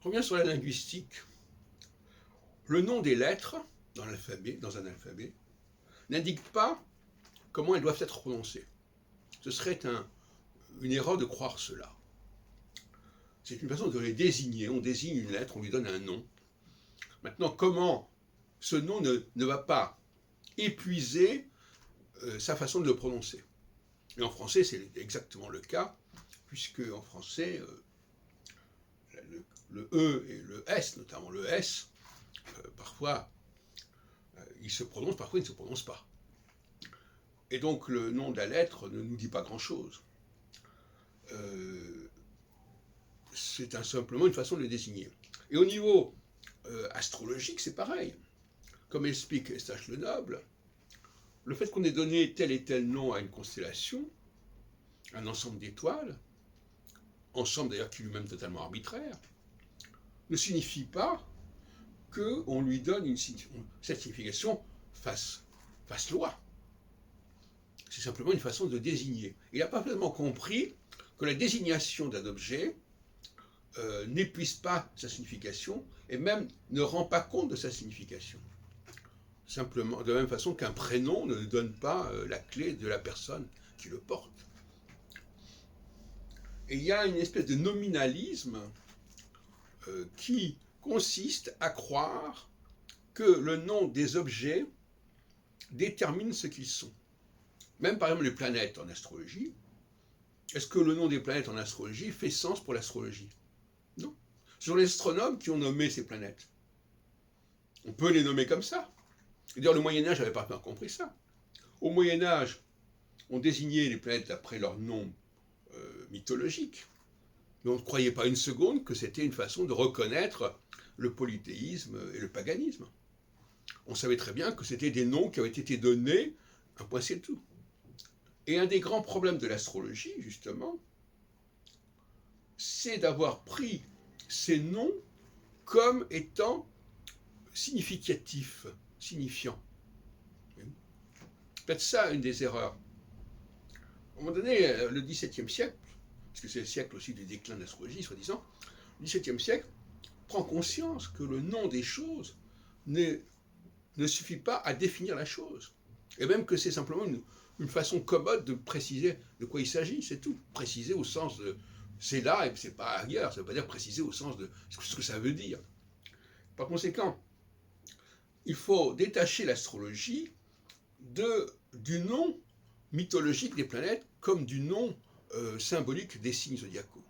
revient sur la linguistique. Le nom des lettres dans un alphabet, n'indique pas comment elles doivent être prononcées. Ce serait une erreur de croire cela. C'est une façon de les désigner. On désigne une lettre, on lui donne un nom. Maintenant, comment ce nom ne va pas épuiser sa façon de le prononcer? Et en français, c'est exactement le cas, puisque en français, le E et le S, notamment le S, parfois, il se prononce, parfois il ne se prononce pas. Et donc le nom de la lettre ne nous dit pas grand-chose. C'est simplement une façon de le désigner. Et au niveau astrologique, c'est pareil. Comme explique Eustache Lenoble, le fait qu'on ait donné tel et tel nom à une constellation, un ensemble d'étoiles, ensemble d'ailleurs qui est lui-même totalement arbitraire, ne signifie pas qu'on lui donne cette signification fasse loi. C'est simplement une façon de désigner. Il n'a pas pleinement compris que la désignation d'un objet n'épuise pas sa signification et même ne rend pas compte de sa signification. Simplement, de la même façon qu'un prénom ne donne pas la clé de la personne qui le porte. Et il y a une espèce de nominalisme qui consiste à croire que le nom des objets détermine ce qu'ils sont. Même par exemple les planètes en astrologie, est-ce que le nom des planètes en astrologie fait sens pour l'astrologie? Non. Ce sont les astronomes qui ont nommé ces planètes. On peut les nommer comme ça. D'ailleurs, le Moyen-Âge n'avait pas bien compris ça. Au Moyen-Âge, on désignait les planètes d'après leur nom mythologique. Mais on ne croyait pas une seconde que c'était une façon de reconnaître le polythéisme et le paganisme. On savait très bien que c'était des noms qui avaient été donnés, un point c'est tout. Et un des grands problèmes de l'astrologie, justement, c'est d'avoir pris ces noms comme étant significatifs, signifiants. Peut-être ça une des erreurs. À un moment donné, le XVIIe siècle, parce que c'est le siècle aussi du déclin de l'astrologie, soi-disant, le XVIIe siècle prend conscience que le nom des choses ne suffit pas à définir la chose. Et même que c'est simplement une façon commode de préciser de quoi il s'agit, c'est tout. Préciser au sens de c'est là et c'est pas ailleurs, ça ne veut pas dire préciser au sens de ce que ça veut dire. Par conséquent, il faut détacher l'astrologie du nom mythologique des planètes comme du nom symbolique des signes zodiacaux.